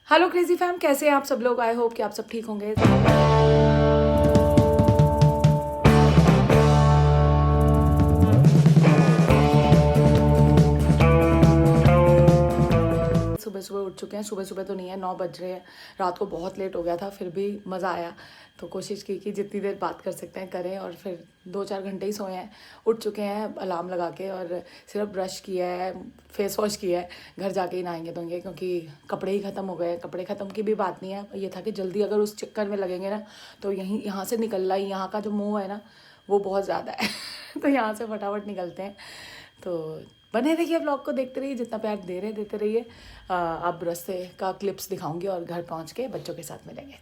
Hello crazy fam, कैसे हैं आप सब लोग। आई होप कि आप सब ठीक होंगे। सुबह सुबह उठ चुके हैं। सुबह सुबह तो नहीं है, 9 बज रहे हैं। रात को बहुत लेट हो गया था, फिर भी मज़ा आया तो कोशिश की कि जितनी देर बात कर सकते हैं करें। और फिर 2-4 घंटे ही सोए हैं। उठ चुके हैं अलार्म लगा के और सिर्फ ब्रश किया है, फेस वॉश किया है। घर जाके ही नहाएंगे धोएंगे क्योंकि कपड़े ही ख़त्म हो गए। कपड़े ख़त्म की भी बात नहीं है, ये था कि जल्दी अगर उस चक्कर में लगेंगे ना तो यहाँ से निकलना ही, यहाँ का जो मुँह है ना वो बहुत ज़्यादा है तो यहाँ से फटाफट निकलते हैं। तो बने रहिए, ब्लॉग को देखते रहिए, जितना प्यार दे रहे देते रहिए। अब रास्ते का क्लिप्स दिखाऊंगी और घर पहुंच के बच्चों के साथ मिलेंगे।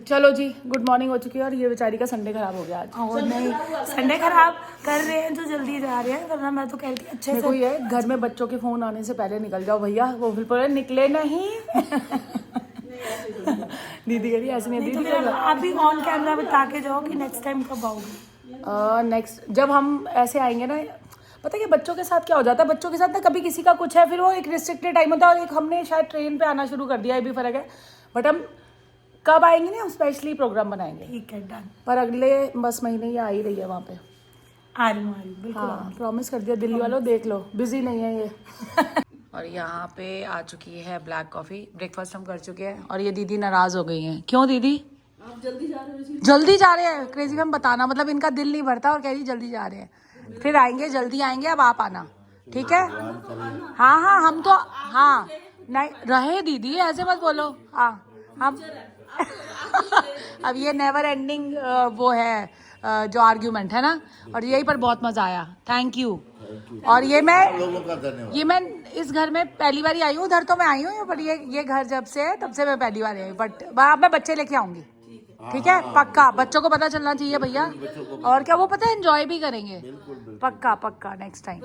चलो जी, गुड मॉर्निंग हो चुकी है और ये बेचारी का संडे खराब हो गया आज। और नहीं, संडे खराब कर रहे हैं तो जल्दी जा रहे हैं, वरना मैं तो कहती अच्छे से। कोई है घर में, बच्चों के फोन आने से पहले निकल जाओ भैया। वो फिर पूरे निकले नहीं दीदी कह रही ऐसे नहीं। दीदी आप भी ऑन कैमरा बता के जाओ कि नेक्स्ट टाइम कब आओगे। नेक्स्ट जब हम ऐसे आएंगे ना, पता है कि बच्चों के साथ क्या हो जाता है, बच्चों के साथ ना कभी किसी का कुछ है, फिर वो एक रिस्ट्रिक्टेड टाइम होता है। और एक हमने शायद ट्रेन पे आना शुरू कर दिया, ये भी फर्क है। बट हम कब आएंगे ना, हम स्पेशली प्रोग्राम बनाएंगे। ठीक है, डन। पर अगले बस महीने ही आ ही रही है वहाँ पे। आ रही हूँ बिल्कुल। हाँ, प्रॉमिस कर दिया। दिल्ली वालों देख लो, बिजी नहीं है ये और यहाँ पे आ चुकी है ब्लैक कॉफ़ी। ब्रेकफास्ट हम कर चुके हैं और ये दीदी नाराज हो गई हैं। क्यों दीदी? आप जल्दी जा रहे हो? जल्दी जा रहे हैं क्रेजी फैम, बताना मतलब इनका दिल नहीं भरता और कह रही जल्दी जा रहे हैं। फिर आएंगे, जल्दी आएंगे। अब आप आना, ठीक है? हाँ हाँ, हम तो हाँ नहीं रहे दीदी, ऐसे मत बोलो। हाँ हम अब ये नेवर एंडिंग वो है जो आर्ग्यूमेंट है ना, और यही पर बहुत मजा आया। Thank you. और ये मैं इस घर में पहली बार ही आई हूँ। उधर तो मैं आई हूँ, पर ये घर जब से है तब से मैं पहली बार आई हूँ। बट अब मैं बच्चे लेके आऊंगी, ठीक है? पक्का, बच्चों को पता चलना चाहिए भैया। और क्या, वो पता है एंजॉय भी करेंगे। पक्का पक्का नेक्स्ट टाइम।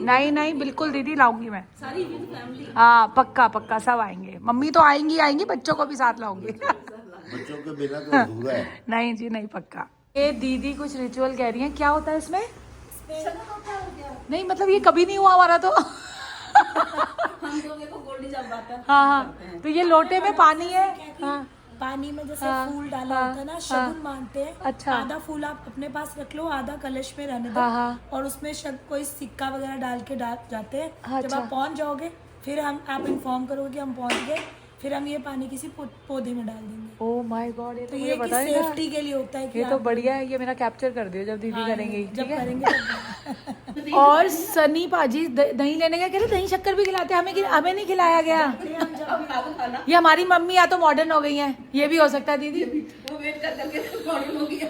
नहीं नहीं, बिल्कुल दीदी, लाऊंगी मैं। हाँ पक्का पक्का, सब आएंगे। मम्मी तो आएंगी, बच्चों को भी साथ लाऊंगी बच्चों के बिना तो अधूरा है। नहीं जी नहीं, पक्का। ये दीदी कुछ रिचुअल कह रही है, क्या होता है इसमें? नहीं मतलब ये कभी नहीं हुआ हमारा तो हम लोग देखो गोल्डी जब बात है। हाँ हाँ, तो ये लोटे में पानी है। हाँ पानी में जैसे फूल डाला होता है ना, शगुन मानते हैं। अच्छा। आधा फूल आप अपने पास रख लो, आधा कलश में रहने दो। और उसमें कोई सिक्का वगैरह डाल के जाते हैं। जब आप पहुंच जाओगे फिर आप इन्फॉर्म करोगे कि हम पहुंच गए, फिर हम ये पानी किसी पौधे में डाल देंगे। ओह माय गॉड, ये तो ये पता है सेफ्टी के लिए होता है। ये तो बढ़िया है। ये मेरा कैप्चर कर दियो जब दीदी करेंगे, जब करेंगे और सनी पाजी दही लेने गए, कह रहे दही शक्कर भी खिलाते हैं हमें नहीं खिलाया गया। ये हमारी मम्मी या तो मॉडर्न हो गई हैं, ये भी हो सकता है दीदी। वो वेट कर करके मॉडर्न हो गया।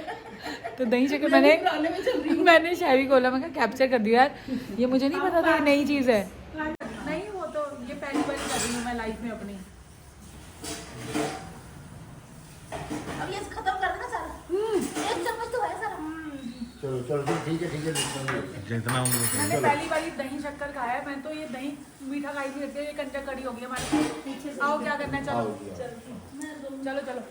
तो दही शक्कर मैंने शायरी खोला, मैं कैप्चर कर दिया यार, ये मुझे नहीं पता था, ये नई चीज है। नहीं वो तो ये पहली बार कर रही हूँ मैं लाइफ में अपनी। अब ये खत्म कर देना सारा। एक चम्मच तो है सारा। चलो चलो ठीक है जितना मैंने पहली बार दही शक्कर खाया है। मैं तो ये दही मीठा खाई नहीं रहती है, ये कंचा कड़ी हो गई हमारे पीछे से। आओ क्या करना है, चलो।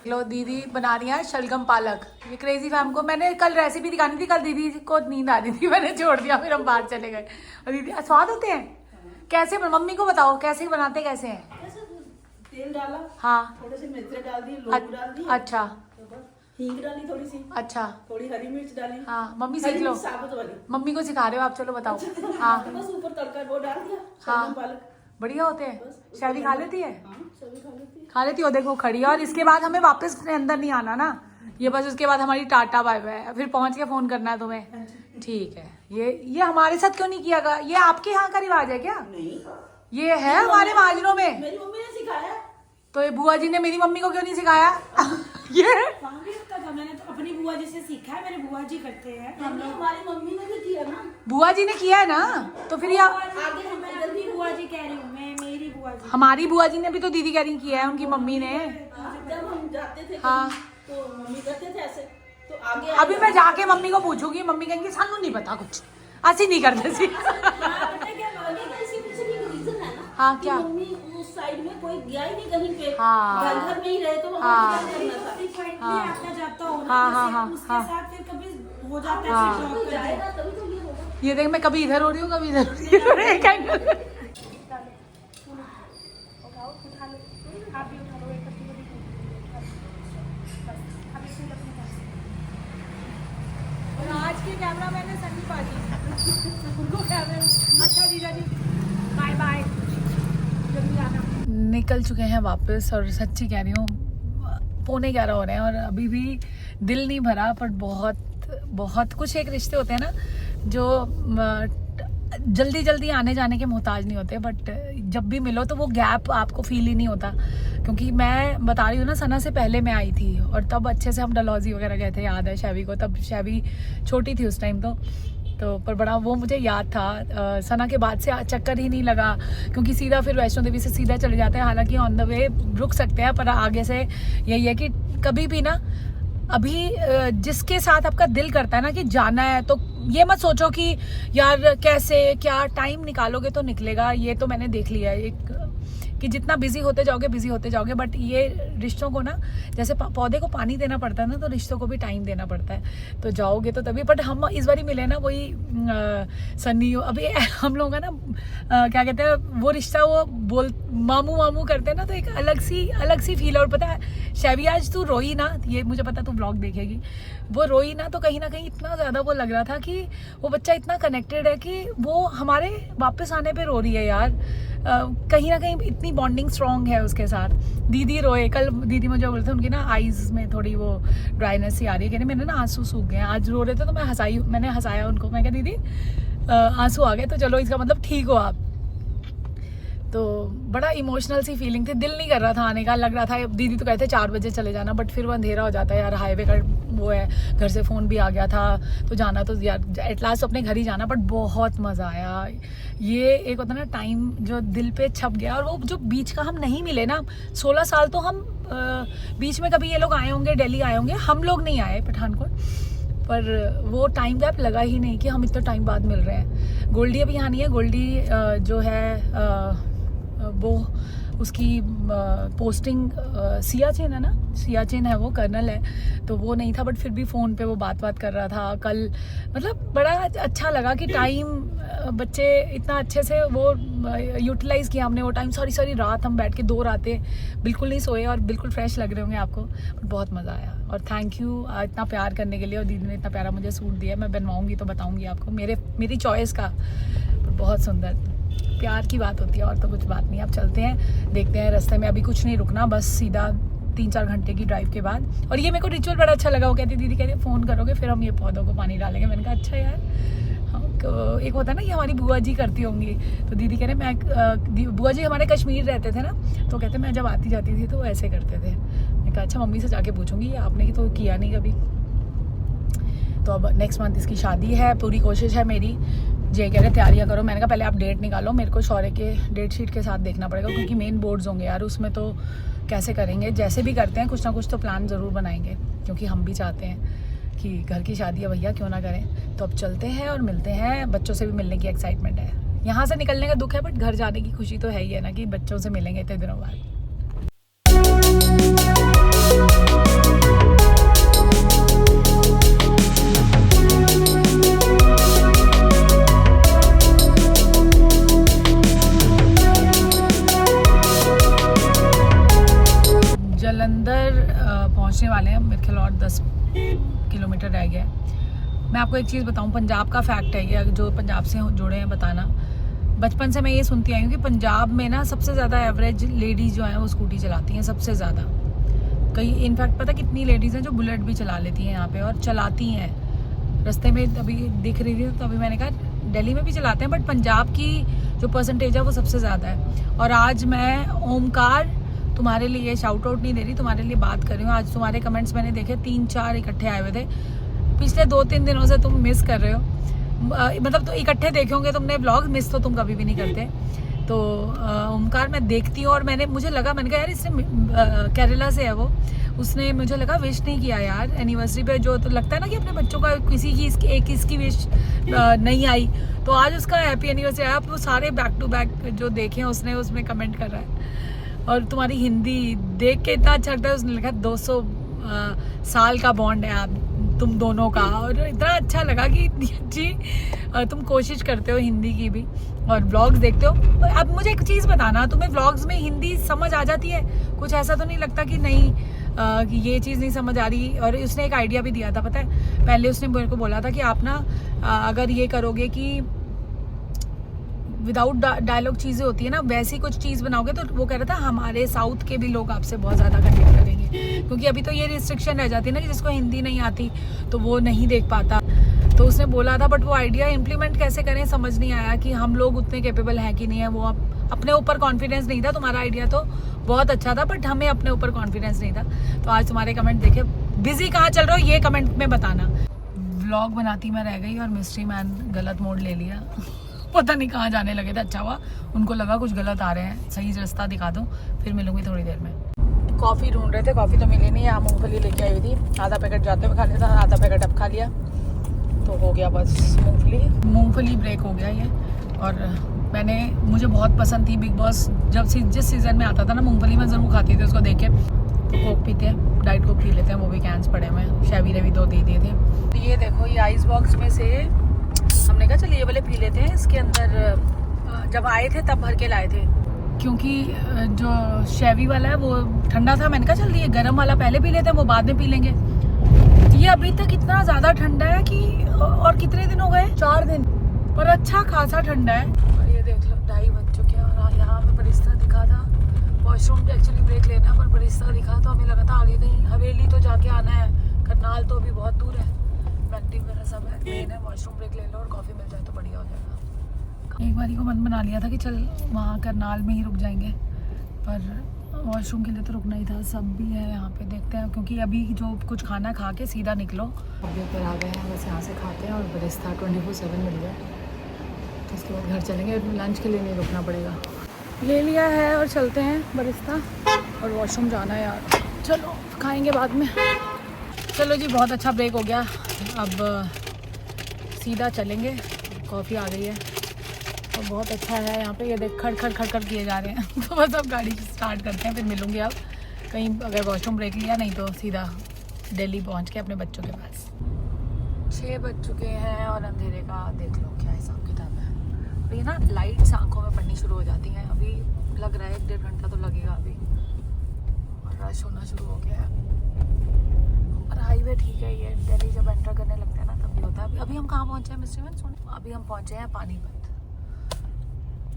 लो दीदी बना रही है शलगम पालक। ये क्रेजी फैम को मैंने कल रेसिपी दिखानी थी, कल दीदी को नींद आ रही थी, मैंने छोड़ दिया। फिर हम बाहर चले गए और दीदी स्वाद होते हैं कैसे? मम्मी को बताओ कैसे बनाते, कैसे हैं? तेल डाला, हाँ थोड़े से मिर्च डाल दी, लौंग डाल दी, अच्छा हींग डाली थोड़ी सी, अच्छा, थोड़ी हरी मिर्च डाली। हाँ मम्मी सीख लो, साबुत वाली। मम्मी को सिखा रहे हो आप, चलो बताओ। हाँ बस ऊपर तड़का वो डाल दिया। हाँ शलगम पालक बढ़िया होते हैं। शादी खा लेती है? सभी खा लेती है। खा लेती हो, देखो खड़ी है। और इसके बाद हमें वापस अंदर नहीं आना ना, ये बस उसके बाद हमारी टाटा बाय बाय, फिर पहुंच के फोन करना है तुम्हें, ठीक है? ये हमारे साथ क्यों नहीं किया गया? ये आपके यहाँ का रिवाज है क्या? नहीं, ये है हमारे महाजनों में। मेरी मम्मी ने सिखाया। तो ये बुआ जी ने मेरी मम्मी को क्यों नहीं सिखाया? ये वहाँ भी होता था, मैंने तो अपनी बुआ जी से सीखा है। मेरे बुआ जी करते हैं। हमारी मम्मी ने भी किया ना। बुआ जी ने किया है ना, तो फिर ये आगे हमें मैं अपनी बुआ जी कह रही हूँ, मैं मेरी बुआ जी। हमारी बुआ जी ने भी तो दीदी कह रही किया है, उनकी मम्मी ने। जब हम जाते थे हाँ तो मम्मी करते थे ऐसे, तो आगे अभी मैं जाके मम्मी को पूछूंगी, मम्मी कहेंगी सानू नहीं पता कुछ, असि नहीं करते सी। हाँ क्या? मम्मी उस साइड में कोई गया ही नहीं कहीं पे। हाँ। घर में ही रहे तो हाँ। आता जाता हो हाँ, उसके साथ फिर कभी हो जाता है। हाँ। कोई जाएगा तभी तो ये होगा। ये देख, मैं कभी इधर हो रही हूँ, कभी इधर हो रही हूँ। आप जी कैमरा मैन है, सन्नी पाजी उनको कैमरा। अच्छा जीजा जी बाय बाय, जल्दी आना। निकल चुके हैं वापस और सच्ची कह रही हूँ 11:15 हो रहे हैं और अभी भी दिल नहीं भरा। पर बहुत कुछ एक रिश्ते होते हैं ना जो जल्दी जल्दी आने जाने के मोहताज नहीं होते, बट जब भी मिलो तो वो गैप आपको फील ही नहीं होता। क्योंकि मैं बता रही हूँ ना, सना से पहले मैं आई थी और तब अच्छे से हम डलहौजी वगैरह गए थे, याद है शैवी को। तब शैवी छोटी थी उस टाइम तो पर बड़ा वो मुझे याद था। सना के बाद से चक्कर ही नहीं लगा, क्योंकि सीधा फिर वैष्णो देवी से सीधा चले जाते हैं। हालांकि ऑन द वे रुक सकते हैं, पर आगे से यही है कि कभी भी ना, अभी जिसके साथ आपका दिल करता है ना कि जाना है, तो ये मत सोचो कि यार कैसे क्या टाइम निकालोगे तो निकलेगा। ये तो मैंने देख लिया है कि जितना बिजी होते जाओगे, बट ये रिश्तों को ना, जैसे पौधे को पानी देना पड़ता है ना, तो रिश्तों को भी टाइम देना पड़ता है। तो जाओगे तो तभी। बट हम इस बार मिले ना, वही सन्नी अभी हम लोग का ना क्या कहते हैं, वो रिश्ता वो मामू करते हैं ना, तो एक अलग सी फील। और पता है शैवी, आज तू रोई ना, ये मुझे पता तू ब्लॉग देखेगी, वो रोई ना तो कहीं ना कहीं इतना ज़्यादा वो लग रहा था कि वो बच्चा इतना कनेक्टेड है कि वो हमारे वापस आने पे रो रही है यार। कहीं ना कहीं इतनी बॉन्डिंग स्ट्रॉन्ग है उसके साथ। दीदी रोए, कल दीदी मुझे बोलते उनकी ना आईज में थोड़ी वो ड्राइनेस सी आ रही है, कहने मेरे ना आंसू सूख गए हैं। आज रो रहे थे तो मैंने हंसाया उनको, मैं कहा दीदी आंसू आ गए तो चलो इसका मतलब ठीक हो आप। तो बड़ा इमोशनल सी फीलिंग थी, दिल नहीं कर रहा था आने का। लग रहा था दीदी तो कहते 4 बजे चले जाना, बट फिर वो अंधेरा हो जाता है यार, हाईवे का वो है, घर से फ़ोन भी आ गया था, तो जाना तो यार एट लास्ट अपने घर ही जाना। बट बहुत मज़ा आया। ये एक होता ना टाइम जो दिल पे छप गया। और वो जो बीच का हम नहीं मिले ना, 16 साल तो हम बीच में कभी ये लोग आए होंगे, दिल्ली आए होंगे, हम लोग नहीं आए पठानकोट, पर वो टाइम गैप लगा ही नहीं कि हम इतना टाइम बाद मिल रहे हैं। गोल्डी अभी यहाँ नहीं है, गोल्डी जो है वो उसकी पोस्टिंग सियाचिन है ना, सियाचिन है, वो कर्नल है, तो वो नहीं था। बट फिर भी फ़ोन पे वो बात कर रहा था कल। मतलब बड़ा अच्छा लगा कि टाइम बच्चे इतना अच्छे से वो यूटिलाइज़ किया हमने वो टाइम। सारी रात हम बैठ के 2 रातें बिल्कुल नहीं सोए, और बिल्कुल फ्रेश लग रहे होंगे आपको। बट बहुत मज़ा आया और थैंक यू इतना प्यार करने के लिए। और दीदी ने इतना प्यारा मुझे सूट दिया, मैं बनवाऊँगी तो बताऊँगी आपको, मेरी चॉइस का। बहुत सुंदर, प्यार की बात होती है और तो कुछ बात नहीं। अब चलते हैं, देखते हैं रास्ते में, अभी कुछ नहीं रुकना, बस सीधा 3-4 घंटे की ड्राइव के बाद। और ये मेरे को रिचुअल बड़ा अच्छा लगा। वो कहती दीदी कहती फ़ोन करोगे फिर हम ये पौधों को पानी डालेंगे। मैंने कहा अच्छा यार, एक होता है ना, ये हमारी बुआ जी करती होंगी। तो दीदी कह रहे मैं बुआ जी हमारे कश्मीर रहते थे ना, तो कहते मैं जब आती जाती थी तो वो ऐसे करते थे। मैंने कहा अच्छा मम्मी से जाके पूछूंगी, आपने तो किया नहीं कभी। तो अब नेक्स्ट मंथ इसकी शादी है, पूरी कोशिश है मेरी। जे कह रहे तैयारियां करो, मैंने कहा पहले आप डेट निकालो, मेरे को शौर्य के डेट शीट के साथ देखना पड़ेगा, क्योंकि मेन बोर्ड्स होंगे यार, उसमें तो कैसे करेंगे। जैसे भी करते हैं कुछ ना कुछ तो प्लान ज़रूर बनाएंगे, क्योंकि हम भी चाहते हैं कि घर की शादी है भैया, क्यों ना करें। तो अब चलते हैं और मिलते हैं। बच्चों से भी मिलने की एक्साइटमेंट है, यहाँ से निकलने का दुख है, बट घर जाने की खुशी तो है ही है ना, कि बच्चों से मिलेंगे इतने दिनों बाद। जलंधर पहुंचने वाले हैं, मेरे ख्याल और 10 किलोमीटर रह गया है। मैं आपको एक चीज़ बताऊं, पंजाब का फैक्ट है ये, जो पंजाब से जुड़े हैं बताना। बचपन से मैं ये सुनती आई हूँ कि पंजाब में ना सबसे ज़्यादा एवरेज लेडीज़ जो हैं वो स्कूटी चलाती हैं, सबसे ज़्यादा। कई इनफैक्ट पता कितनी लेडीज़ हैं जो बुलेट भी चला लेती हैं यहाँ पे, और चलाती हैं। रास्ते में अभी दिख रही थी तो अभी मैंने कहा दिल्ली में भी चलाते हैं, बट पंजाब की जो परसेंटेज है वो सबसे ज़्यादा है। और आज मैं ओमकार तुम्हारे लिए शाउट आउट नहीं दे रही, तुम्हारे लिए बात कर रही हूँ। आज तुम्हारे कमेंट्स मैंने देखे 3-4 इकट्ठे आए हुए थे। पिछले 2-3 दिनों से तुम मिस कर रहे हो, मतलब तो इकट्ठे देखे होंगे तुमने ब्लॉग, मिस तो तुम कभी भी नहीं करते। तो ओमकार मैं देखती हूँ, और मुझे लगा, मैंने कहा यार इसने केरला से है वो, उसने मुझे लगा विश नहीं किया यार एनिवर्सरी पे। जो तो लगता है ना कि अपने बच्चों का किसी की इसकी विश नहीं आई, तो आज उसका हैप्पी एनिवर्सरी आया। वो सारे बैक टू बैक जो देखे उसने, उसमें कमेंट कर रहा है। और तुम्हारी हिंदी देख के इतना अच्छा लगता है, उसने लिखा 200 साल का बॉन्ड है आप तुम दोनों का। और इतना अच्छा लगा कि इतनी अच्छी तुम कोशिश करते हो हिंदी की भी, और व्लॉग्स देखते हो। अब मुझे एक चीज़ बताना, तुम्हें व्लॉग्स में हिंदी समझ आ जाती है? कुछ ऐसा तो नहीं लगता कि नहीं कि ये चीज़ नहीं समझ आ रही। और उसने एक आइडिया भी दिया था, पता है, पहले उसने मेरे को बोला था कि आप ना अगर ये करोगे कि विदाउट डायलॉग चीज़ें होती है ना, वैसी कुछ चीज़ बनाओगे तो वो कह रहा था हमारे साउथ के भी लोग आपसे बहुत ज़्यादा कनेक्ट करेंगे, क्योंकि अभी तो ये रिस्ट्रिक्शन रह जाती है ना कि जिसको हिंदी नहीं आती तो वो नहीं देख पाता। तो उसने बोला था, बट वो आइडिया इम्प्लीमेंट कैसे करें समझ नहीं आया कि हम लोग उतने कैपेबल हैं कि नहीं है। वो अपने ऊपर कॉन्फिडेंस नहीं था। तुम्हारा आइडिया तो बहुत अच्छा था, बट हमें अपने ऊपर कॉन्फिडेंस नहीं था। तो आज तुम्हारे कमेंट देखे, बिजी कहाँ चल रहे हो ये कमेंट में बताना। व्लॉग बनाती मैं रह गई और मिस्ट्री मैन गलत मोड़ ले लिया। पता नहीं कहाँ जाने लगे थे। अच्छा हुआ उनको लगा कुछ गलत आ रहे हैं, सही रास्ता दिखा दूँ, फिर मिलूंगी थोड़ी देर में। कॉफ़ी ढूंढ रहे थे, कॉफ़ी तो मिली नहीं। यहाँ मूँगफली लेके आई थी, आधा पैकेट जाते हुए खा लिया था, आधा पैकेट अब खा लिया तो हो गया बस। मूँगफली ब्रेक हो गया ये। और मुझे बहुत पसंद थी बिग बॉस, जब जिस सीज़न में आता था ना, मूँगफली मैं ज़रूर खाती थी उसको देख के। तो कोक पीते हैं, डाइट कोक पी लेते हैं, वो भी कैंस पड़े हुए हैं, शैवी ने भी 2 दे दिए थे। तो ये देखो, ये आइस बॉक्स में से हमने कहा चलिए ये वाले पी लेते हैं। इसके अंदर जब आए थे तब भर के लाए थे, क्योंकि जो शैवी वाला है वो ठंडा था। मैंने कहा चल ये गर्म वाला पहले पी लेते हैं, वो बाद में पी लेंगे। ये अभी तक इतना ज़्यादा ठंडा है कि, और कितने दिन हो गए, 4 दिन, पर अच्छा खासा ठंडा है। और ये देख लो 2:30 बज चुके हैं और यहाँ पे बरिस्ता दिखा था। वॉशरूम एक्चुअली ब्रेक लेना है, पर बरिस्ता दिखा तो हमें लगा था आगे कहीं हवेली तो जाके आना है, करनाल तो अभी बहुत दूर है, मैक्टिव वगैरह सब है। मेन है वॉशरूम ब्रेक ले लो और कॉफ़ी मिल जाए तो बढ़िया हो जाएगा। एक बारी को मन बना लिया था कि चल वहाँ करनाल में ही रुक जाएंगे, पर वॉशरूम के लिए तो रुकना ही था। सब भी है यहाँ पे, देखते हैं, क्योंकि अभी जो कुछ खाना खा के सीधा निकलो। अभी ऊपर आ गए हैं, बस यहाँ से खाते हैं और बरिस्ता 24/7 मिल गया, तो उसके बाद घर चलेंगे। लंच के लिए नहीं रुकना पड़ेगा। ले लिया है और चलते हैं बरिस्ता, और वॉशरूम जाना है यार। चलो खाएँगे बाद में। चलो जी, बहुत अच्छा ब्रेक हो गया, अब सीधा चलेंगे। कॉफ़ी आ गई है और बहुत अच्छा है यहाँ पे। ये देख खड़ खड़ खड़ खड़ किए जा रहे हैं। तो बस अब गाड़ी स्टार्ट करते हैं, फिर मिलूंगी अब कहीं, अगर वॉशरूम ब्रेक लिया, नहीं तो सीधा दिल्ली पहुँच के अपने बच्चों के पास। 6 बज चुके हैं और अंधेरे का देख लो क्या हिसाब किताब है। और ये ना लाइट्स आँखों में पड़नी शुरू हो जाती हैं। अभी लग रहा है 1-1.5 घंटा तो लगेगा अभी, और रश होना शुरू हो गया है। और हाईवे ठीक है, ये दिल्ली जब एंटर करने लगते हैं ना तब भी होता है। अभी हम कहाँ पहुँचे हैं मिस्टर मैन, सुने? अभी हम पहुँचे हैं पानीपत,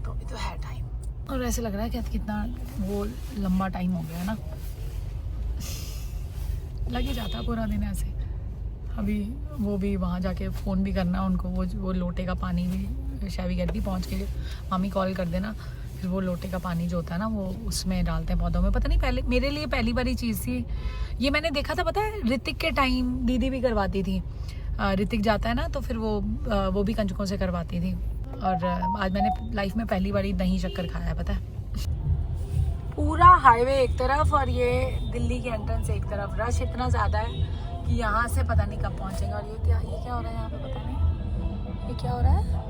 तो अभी तो है टाइम। और ऐसे लग रहा है कि कितना वो लंबा टाइम हो गया ना, लग ही जाता पूरा दिन ऐसे। अभी वो भी वहाँ जाके फ़ोन भी करना उनको, वो लोटे का पानी भी शैवी कहती थी पहुँच के मामी कॉल कर देना, फिर वो लोटे का पानी जो होता है ना वो उसमें डालते हैं पौधों में। पता नहीं, पहले मेरे लिए पहली बारी चीज़ थी ये। मैंने देखा था, पता है, ऋतिक के टाइम दीदी भी करवाती थी। ऋतिक जाता है ना तो फिर वो भी कंजकों से करवाती थी। और आज मैंने लाइफ में पहली बारी दही शक्कर खाया है, पता है। पूरा हाईवे एक तरफ और ये दिल्ली की एंट्रेंस एक तरफ। रश इतना ज़्यादा है कि यहाँ से पता नहीं कब पहुँचेंगे। और ये क्या हो रहा है यहाँ पे, पता नहीं ये क्या हो रहा है,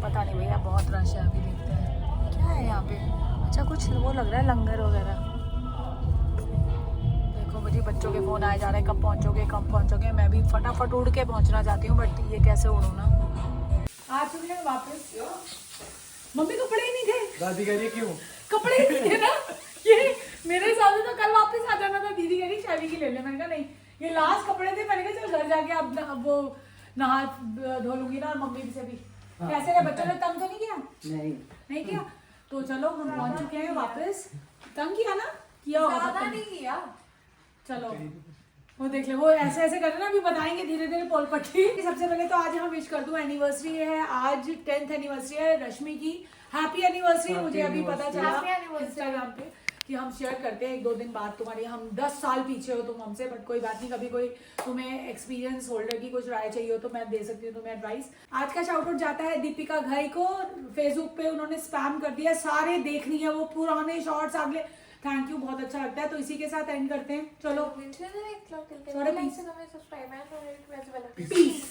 पता नहीं भैया, बहुत रश है। अभी देखते हैं क्या है यहाँ पे। अच्छा कुछ वो लग रहा है लंगर वगैरह। देखो मुझे बच्चों के फ़ोन आए जा रहे हैं, कब पहुँचोगे। मैं भी फटाफट उड़ के पहुँचना चाहती हूँ, बट ये कैसे उड़ूँ ना। आ चुके हैं वापस। मम्मी कपड़े ही नहीं थे। दादी कह रही क्यों? कपड़े ही नहीं थे ना। ये मेरे हिसाब से तो कल वापस आ जाना था। दीदी कह रही शैवी की ले ले। मैंने कहा नहीं, ये लास्ट कपड़े थे। मैंने कहा चल घर जाके अब वो नहा धो लूंगी ना, और मम्मी से भी। कैसे रहे बच्चों ने, तंग तो नहीं किया? नहीं किया। तो चलो हम पहुंच चुके हैं वापस। तंग किया ना? किया होगा, नहीं किया। चलो वो देख ले, वो ऐसे कर रहे ना, अभी बताएंगे धीरे धीरे पोल पट्टी। सबसे पहले तो आज हम विश कर दूं, एनिवर्सरी है आज, 10th एनिवर्सरी है रश्मि की। Happy anniversary. मुझे अभी पता चला इंस्टाग्राम पे कि हम शेयर करते हैं 1-2 दिन बाद तुम्हारी। हम 10 साल पीछे हो तुम हमसे, बट कोई बात नहीं। कभी कोई तुम्हें एक्सपीरियंस होल्डर की कुछ राय चाहिए हो तो मैं दे सकती हूँ तुम्हें एडवाइस। आज का शाउट आउट जाता है दीपिका घई को। फेसबुक पे उन्होंने स्पैम कर दिया, सारे देखनी है वो पुराने शॉर्ट्स अगले। थैंक यू, बहुत अच्छा लगता है। तो इसी के साथ एंड करते हैं। चलो, पीस।